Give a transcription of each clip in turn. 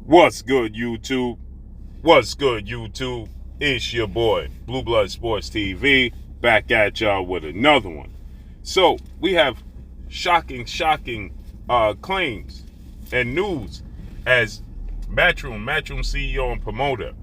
What's good, YouTube? What's good, YouTube? It's your boy, Blue Blood Sports TV, back at y'all with another one. So, we have shocking claims and news as MATCHROOM CEO and promoter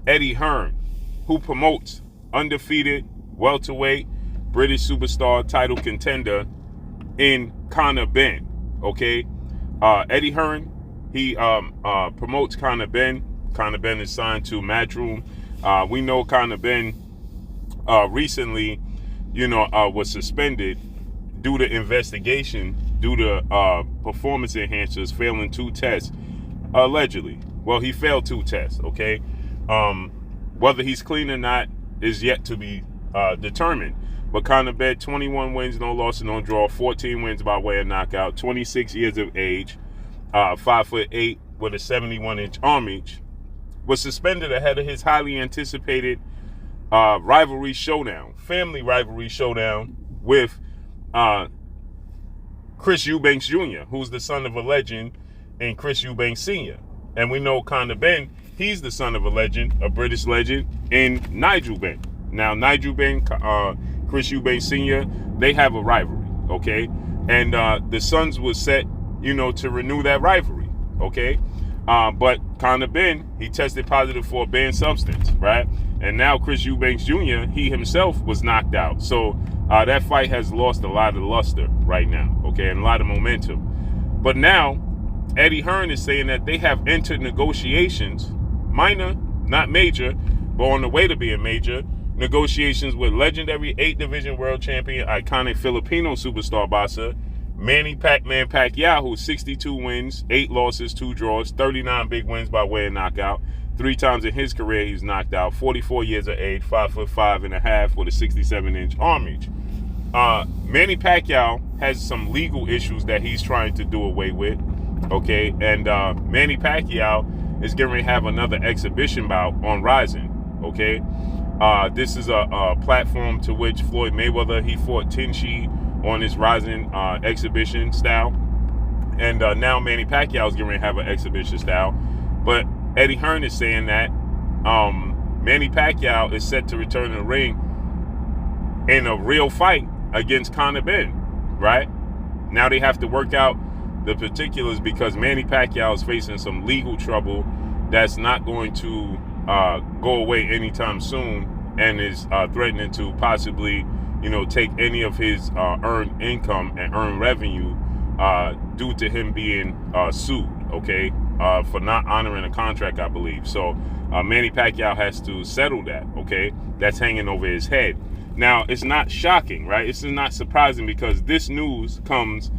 HEARN, who promotes undefeated welterweight British superstar title contender in Conor Benn. Okay, HEARN, he promotes Conor Benn. Conor Benn is signed to MATCHROOM. We know Conor Benn recently, was suspended due to investigation, due to performance enhancers, failing 2 tests, allegedly. Well, he failed 2 tests, okay? Whether he's clean or not is yet to be determined. But Conor Benn, 21 wins, no loss, no draw, 14 wins by way of knockout, 26 years of age, 5'8", with a 71-inch arm reach, was suspended ahead of his highly anticipated rivalry showdown, family rivalry showdown with Chris Eubanks Jr., who's the son of a legend, and Chris Eubanks Sr. And we know Conor Benn, he's the son of a legend, a British legend, in Nigel Benn. Now, Nigel Benn, Chris Eubanks Sr., they have a rivalry, okay? And the Sons was set, to renew that rivalry, okay? But Conor Benn, he tested positive for a banned substance, right? And now Chris Eubanks Jr., he himself was knocked out. So that fight has lost a lot of luster right now, okay, and a lot of momentum. But now, HEARN is saying that they have entered negotiations, minor, not major, but on the way to being major, negotiations with legendary 8-division world champion, iconic Filipino superstar boxer, Manny Pacquiao, who's 62 wins, 8 losses, 2 draws, 39 big wins by way of knockout. 3 times in his career he's knocked out. 44 years of age, 5'5.5" with a 67-inch arm reach. Manny Pacquiao has some legal issues that he's trying to do away with. Okay, and Manny Pacquiao is getting ready to have another exhibition bout on Rising. Okay, this is a platform to which Floyd Mayweather, he fought Tenchi on his Rising exhibition style, and now Manny Pacquiao is getting ready to have an exhibition style. But HEARN is saying that Manny Pacquiao is set to return to the ring in a real fight against Conor Benn, right? Now they have to work out the particulars because Manny Pacquiao is facing some legal trouble that's not going to go away anytime soon, and is threatening to possibly, take any of his earned income and earned revenue due to him being sued, okay, for not honoring a contract, I believe. So Manny Pacquiao has to settle that, okay? That's hanging over his head. Now, it's not shocking, right? It's not surprising because this news comes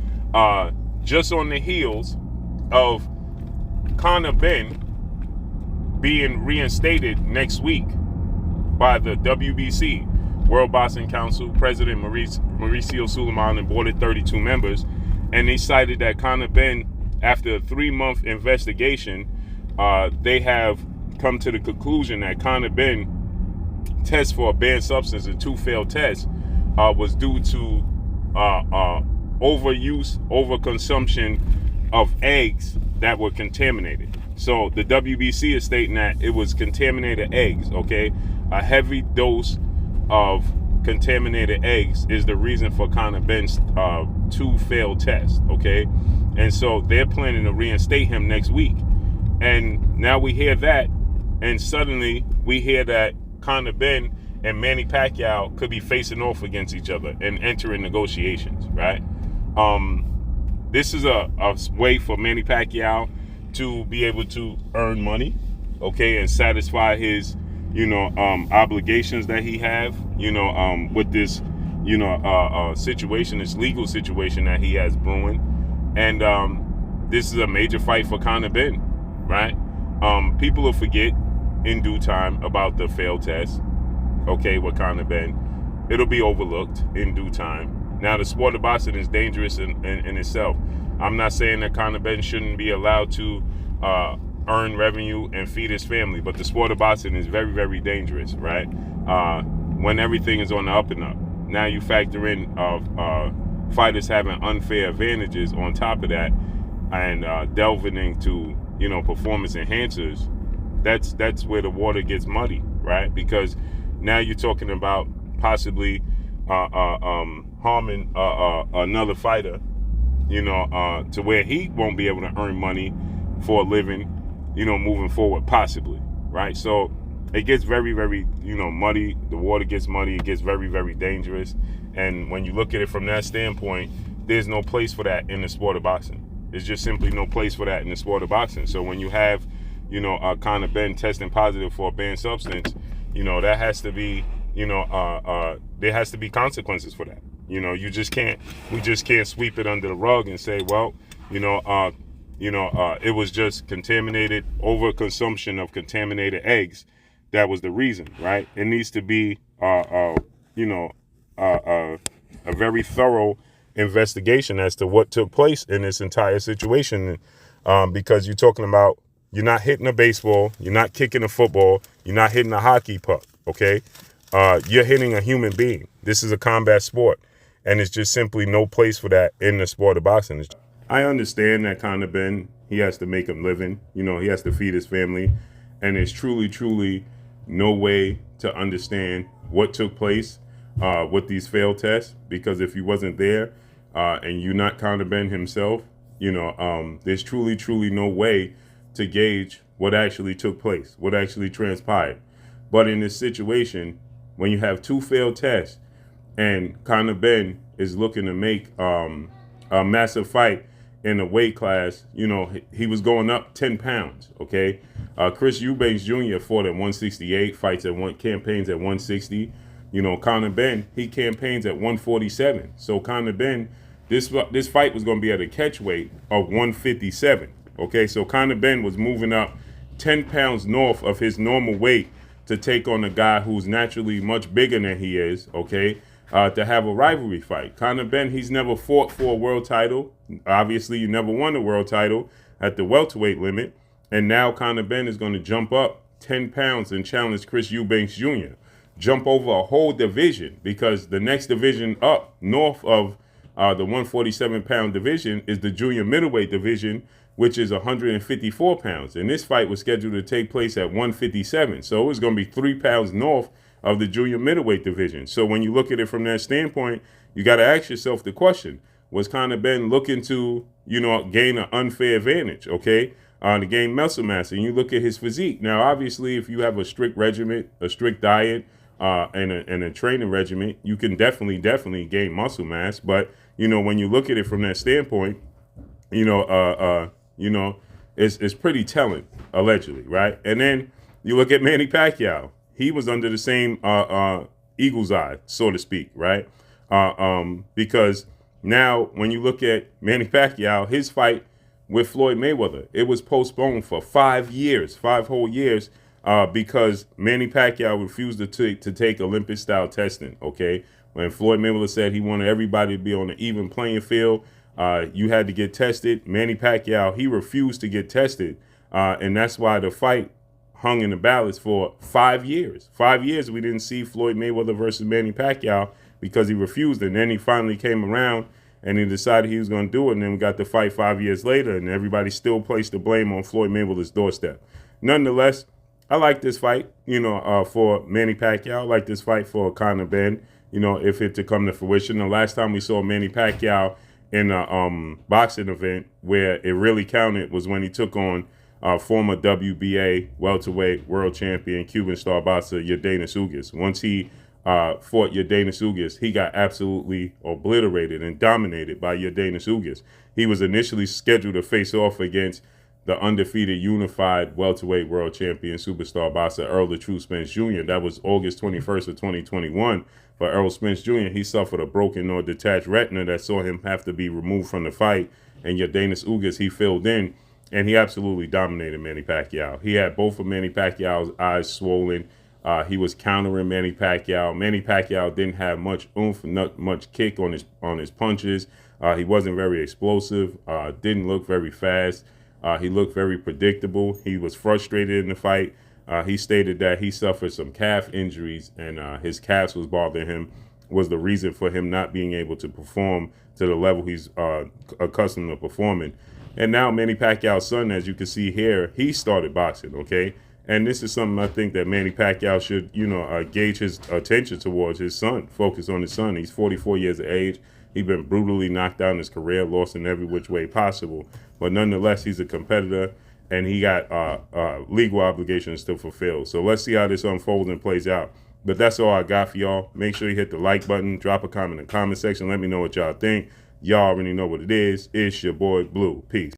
just on the heels of Conor Benn being reinstated next week by the WBC, World Boxing Council, President Mauricio Suleiman, and board of 32 members. And they cited that Conor Benn, after a 3-month investigation, they have come to the conclusion that Conor Benn test for a banned substance and 2 failed tests was due to overconsumption of eggs that were contaminated. So the WBC is stating that it was contaminated eggs, okay? A heavy dose of contaminated eggs is the reason for Conor Benn's 2 failed tests, okay? And so they're planning to reinstate him next week. And now we hear that, and suddenly we hear that Conor Benn and Manny Pacquiao could be facing off against each other and entering negotiations, right? This is a way for Manny Pacquiao to be able to earn money, okay, and satisfy his, obligations that he have, with this, situation, this legal situation that he has brewing. And this is a major fight for Conor Benn, right? People will forget in due time about the failed test, okay, with Conor Benn. It'll be overlooked in due time. Now, the sport of boxing is dangerous in itself. I'm not saying that Conor Benn shouldn't be allowed to earn revenue and feed his family, but the sport of boxing is very, very dangerous, right? When everything is on the up and up. Now you factor in fighters having unfair advantages on top of that, and delving into performance enhancers, that's where the water gets muddy, right? Because now you're talking about possibly harming another fighter, to where he won't be able to earn money for a living, moving forward, possibly, right? So it gets very, very, muddy. The water gets muddy. It gets very, very dangerous. And when you look at it from that standpoint, there's no place for that in the sport of boxing. There's just simply no place for that in the sport of boxing. So when you have, Conor Benn testing positive for a banned substance, that has to be, there has to be consequences for that. We just can't sweep it under the rug and say, well, it was just contaminated, overconsumption of contaminated eggs. That was the reason, right? It needs to be, a very thorough investigation as to what took place in this entire situation, because you're not hitting a baseball, you're not kicking a football, you're not hitting a hockey puck, okay? You're hitting a human being. This is a combat sport, and it's just simply no place for that in the sport of boxing. I understand that Conor Benn, he has to make a living, he has to feed his family, and there's truly, truly no way to understand what took place with these failed tests, because if he wasn't there, and you're not Conor Benn himself, there's truly, truly no way to gauge what actually took place, what actually transpired. But in this situation, when you have 2 failed tests and Conor Benn is looking to make a massive fight in a weight class, he was going up 10 pounds, okay? Chris Eubanks Jr. fought at 168, campaigns at 160. Conor Benn, he campaigns at 147. So Conor Benn, this fight was going to be at a catch weight of 157. Okay, so Conor Benn was moving up 10 pounds north of his normal weight to take on a guy who's naturally much bigger than he is, okay, to have a rivalry fight. Conor Benn, he's never fought for a world title. Obviously, you never won a world title at the welterweight limit. And now Conor Benn is going to jump up 10 pounds and challenge Chris Eubanks Jr. Jump over a whole division, because the next division up north of the 147-pound division is the junior middleweight division, which is 154 pounds. And this fight was scheduled to take place at 157. So it was going to be 3 pounds north of the junior middleweight division. So when you look at it from that standpoint, you got to ask yourself the question, was Conor Benn looking to, gain an unfair advantage, okay, to gain muscle mass? And you look at his physique. Now, obviously, if you have a strict regimen, a strict diet, and a training regimen, you can definitely gain muscle mass. But, when you look at it from that standpoint, it's pretty telling, allegedly, right? And then you look at Manny Pacquiao. He was under the same eagle's eye, so to speak, right? Because now when you look at Manny Pacquiao, his fight with Floyd Mayweather, it was postponed for 5 whole years, because Manny Pacquiao refused to take Olympic-style testing, okay? When Floyd Mayweather said he wanted everybody to be on an even playing field, you had to get tested. Manny Pacquiao, he refused to get tested, and that's why the fight hung in the balance for 5 years. 5 years we didn't see Floyd Mayweather versus Manny Pacquiao because he refused, and then he finally came around and he decided he was going to do it, and then we got the fight 5 years later, and everybody still placed the blame on Floyd Mayweather's doorstep. Nonetheless, I like this fight, for Manny Pacquiao. I like this fight for Conor Benn, if it to come to fruition. The last time we saw Manny Pacquiao in a boxing event where it really counted was when he took on former WBA welterweight world champion Cuban star boxer Yordenis Ugas. Once he fought Yordenis Ugas, he got absolutely obliterated and dominated by Yordenis Ugas. He was initially scheduled to face off against the undefeated unified welterweight world champion superstar boxer Earl the True Spence Jr. That was August 21st of 2021. For Earl Spence Jr., he suffered a broken or detached retina that saw him have to be removed from the fight. And Yordenis Ugas, he filled in, and he absolutely dominated Manny Pacquiao. He had both of Manny Pacquiao's eyes swollen. He was countering Manny Pacquiao. Manny Pacquiao didn't have much oomph, not much kick on his punches. He wasn't very explosive. Didn't look very fast. He looked very predictable. He was frustrated in the fight. He stated that he suffered some calf injuries, and his calves was bothering him, was the reason for him not being able to perform to the level he's accustomed to performing. And now Manny Pacquiao's son, as you can see here, he started boxing, okay? And this is something I think that Manny Pacquiao should, gauge his attention towards his son, focus on his son. He's 44 years of age. He's been brutally knocked down in his career, lost in every which way possible. But nonetheless, he's a competitor, and he got legal obligations to fulfill. So let's see how this unfolds and plays out. But that's all I got for y'all. Make sure you hit the like button, drop a comment in the comment section. Let me know what y'all think. Y'all already know what it is. It's your boy Blue. Peace.